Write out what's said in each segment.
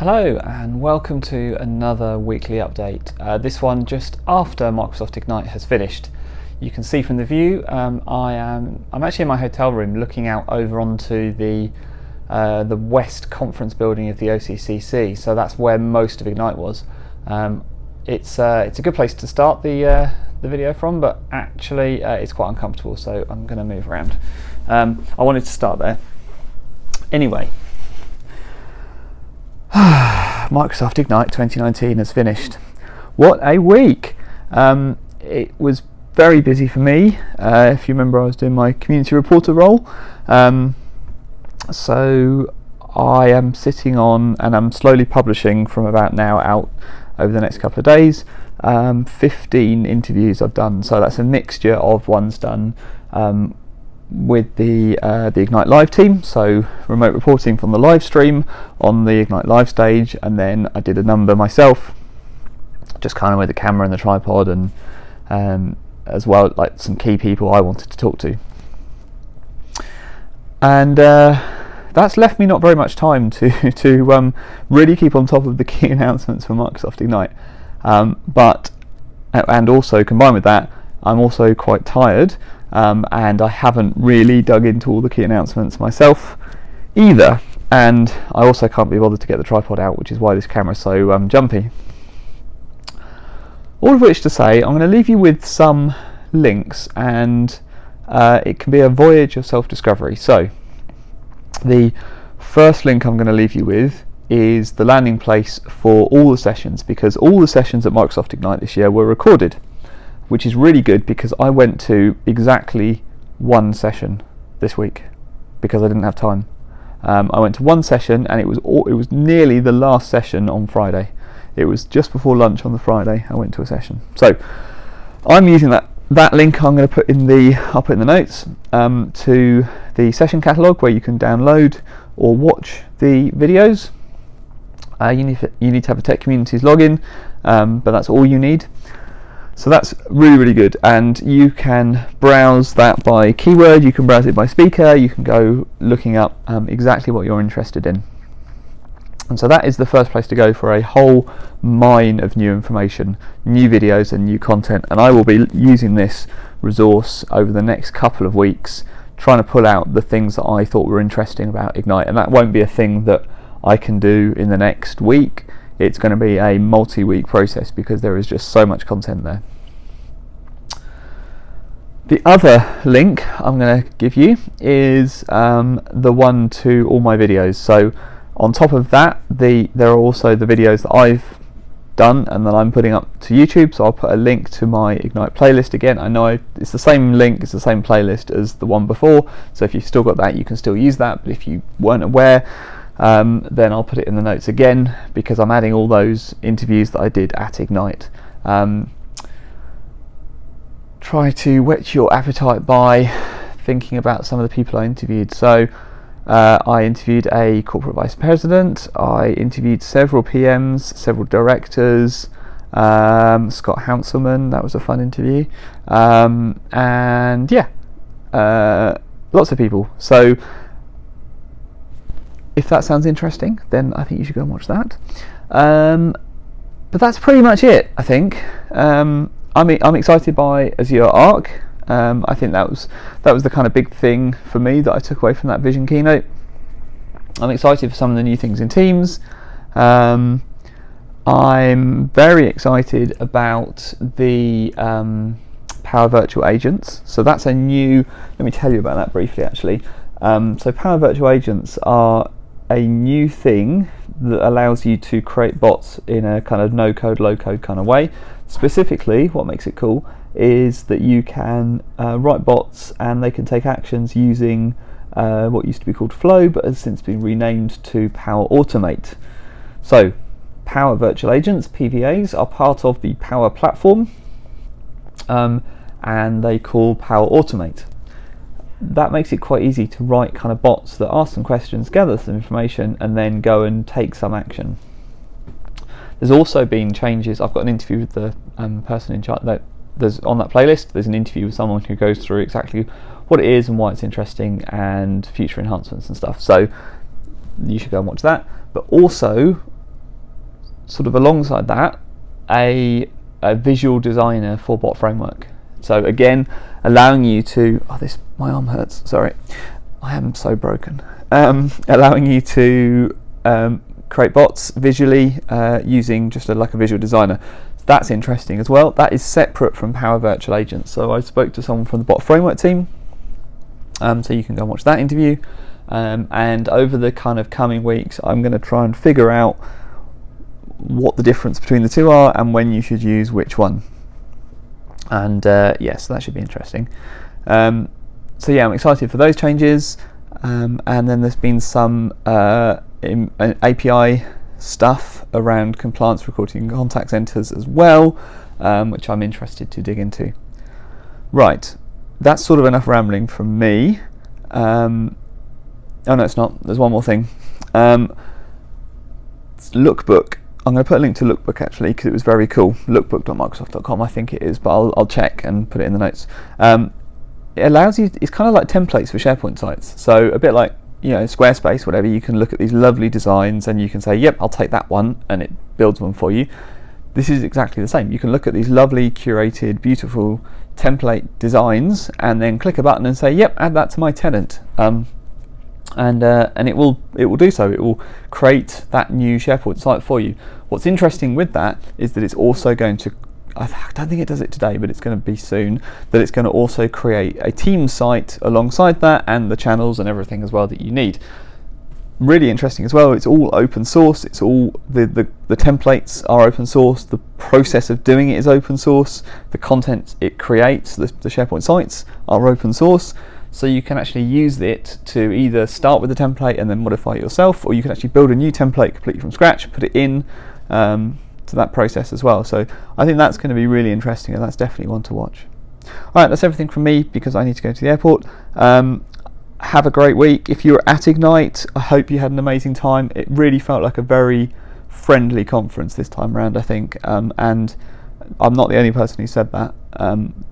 Hello and welcome to another weekly update. This one just after Microsoft Ignite has finished. You can see from the view I'm actually in my hotel room looking out over onto the West Conference building of the OCCC, so that's where most of Ignite was. It's a good place to start the video from, but actually it's quite uncomfortable, so I'm going to move around. I wanted to start there. Anyway, Microsoft Ignite 2019 has finished. What a week! It was very busy for me. If you remember, I was doing my community reporter role. So I am sitting on, and I'm slowly publishing from about now out over the next couple of days. 15 interviews I've done, so that's a mixture of ones done with the Ignite Live team, so remote reporting from the live stream on the Ignite Live stage, and then I did a number myself, just kind of with the camera and the tripod, and as well, like some key people I wanted to talk to. And that's left me not very much time to really keep on top of the key announcements for Microsoft Ignite. And also combined with that, I'm also quite tired. And I haven't really dug into all the key announcements myself either, and I also can't be bothered to get the tripod out, which is why this camera is so jumpy. All of which to say, I'm going to leave you with some links, and it can be a voyage of self-discovery. So the first link I'm going to leave you with is the landing place for all the sessions, because all the sessions at Microsoft Ignite this year were recorded, which is really good because I went to exactly one session this week because I didn't have time. I went to one session, and it was nearly the last session on Friday. It was just before lunch on the Friday I went to a session. So I'm using that link. I'm going to I'll put in the notes to the session catalogue where you can download or watch the videos. You need to have a Tech Communities login, but that's all you need. So that's really, really good, and you can browse that by keyword, you can browse it by speaker, you can go looking up exactly what you're interested in. And so that is the first place to go for a whole mine of new information, new videos and new content, and I will be using this resource over the next couple of weeks, trying to pull out the things that I thought were interesting about Ignite, and that won't be a thing that I can do in the next week. It's going to be a multi-week process because there is just so much content there. The other link I'm going to give you is the one to all my videos. So on top of that, there are also the videos that I've done and that I'm putting up to YouTube. So I'll put a link to my Ignite playlist again. I know it's the same link, it's the same playlist as the one before. So if you've still got that, you can still use that. But if you weren't aware, then I'll put it in the notes again because I'm adding all those interviews that I did at Ignite. Try to whet your appetite by thinking about some of the people I interviewed. So I interviewed a corporate vice president, I interviewed several PMs, several directors, Scott Hanselman, that was a fun interview, and yeah, lots of people. So if that sounds interesting, then I think you should go and watch that. But that's pretty much it, I think. I'm excited by Azure Arc. I think that was the kind of big thing for me that I took away from that Vision keynote. I'm excited for some of the new things in Teams. I'm very excited about the Power Virtual Agents. So that's a new. Let me tell you about that briefly, actually. So Power Virtual Agents are a new thing that allows you to create bots in a kind of no-code, low-code kind of way. Specifically, what makes it cool is that you can write bots and they can take actions using what used to be called Flow but has since been renamed to Power Automate. So Power Virtual Agents, PVAs, are part of the Power Platform, and they call Power Automate. That makes it quite easy to write kind of bots that ask some questions, gather some information, and then go and take some action. There's also been changes. I've got an interview with the person in charge. There's on that playlist. There's an interview with someone who goes through exactly what it is and why it's interesting and future enhancements and stuff. So you should go and watch that. But also, sort of alongside that, a visual designer for Bot Framework. So again, allowing you to, my arm hurts, sorry, I am so broken. Allowing you to create bots visually using just like a visual designer. That's interesting as well. That is separate from Power Virtual Agents. So I spoke to someone from the Bot Framework team, so you can go and watch that interview. And over the kind of coming weeks, I'm going to try and figure out what the difference between the two are and when you should use which one. And yes, that should be interesting. So yeah, I'm excited for those changes. And then there's been some API stuff around compliance reporting and contact centers as well, which I'm interested to dig into. Right, that's sort of enough rambling from me. Oh no, it's not. There's one more thing. Lookbook. I'm going to put a link to Lookbook actually because it was very cool. Lookbook.microsoft.com, I think it is, but I'll check and put it in the notes. It allows you. It's kind of like templates for SharePoint sites. So a bit like, you know, Squarespace, whatever. You can look at these lovely designs and you can say, "Yep, I'll take that one," and it builds one for you. This is exactly the same. You can look at these lovely, curated, beautiful template designs and then click a button and say, "Yep, add that to my tenant." And it will do so. It will create that new SharePoint site for you. What's interesting with that is that it's also going to, I don't think it does it today, but it's going to be soon, that it's going to also create a team site alongside that and the channels and everything as well that you need. Really interesting as well. It's all open source. It's all the templates are open source. The process of doing it is open source. The content it creates, the SharePoint sites, are open source. So you can actually use it to either start with the template and then modify it yourself, or you can actually build a new template completely from scratch, put it in to that process as well. So I think that's going to be really interesting, and that's definitely one to watch. Alright, that's everything from me because I need to go to the airport. Have a great week. If you're at Ignite, I hope you had an amazing time. It really felt like a very friendly conference this time around, I think, and I'm not the only person who said that.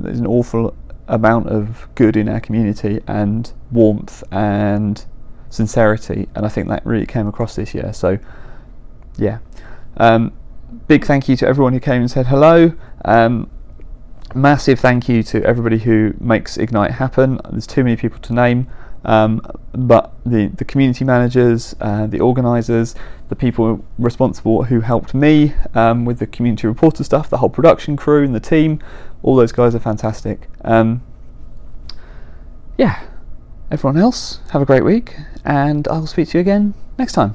There's an awful amount of good in our community and warmth and sincerity, and I think that really came across this year. So yeah, big thank you to everyone who came and said hello. Massive thank you to everybody who makes Ignite happen. There's too many people to name, but the community managers, the organisers, the people responsible who helped me with the community reporter stuff, the whole production crew and the team, all those guys are fantastic. Yeah, everyone else, have a great week, and I'll speak to you again next time.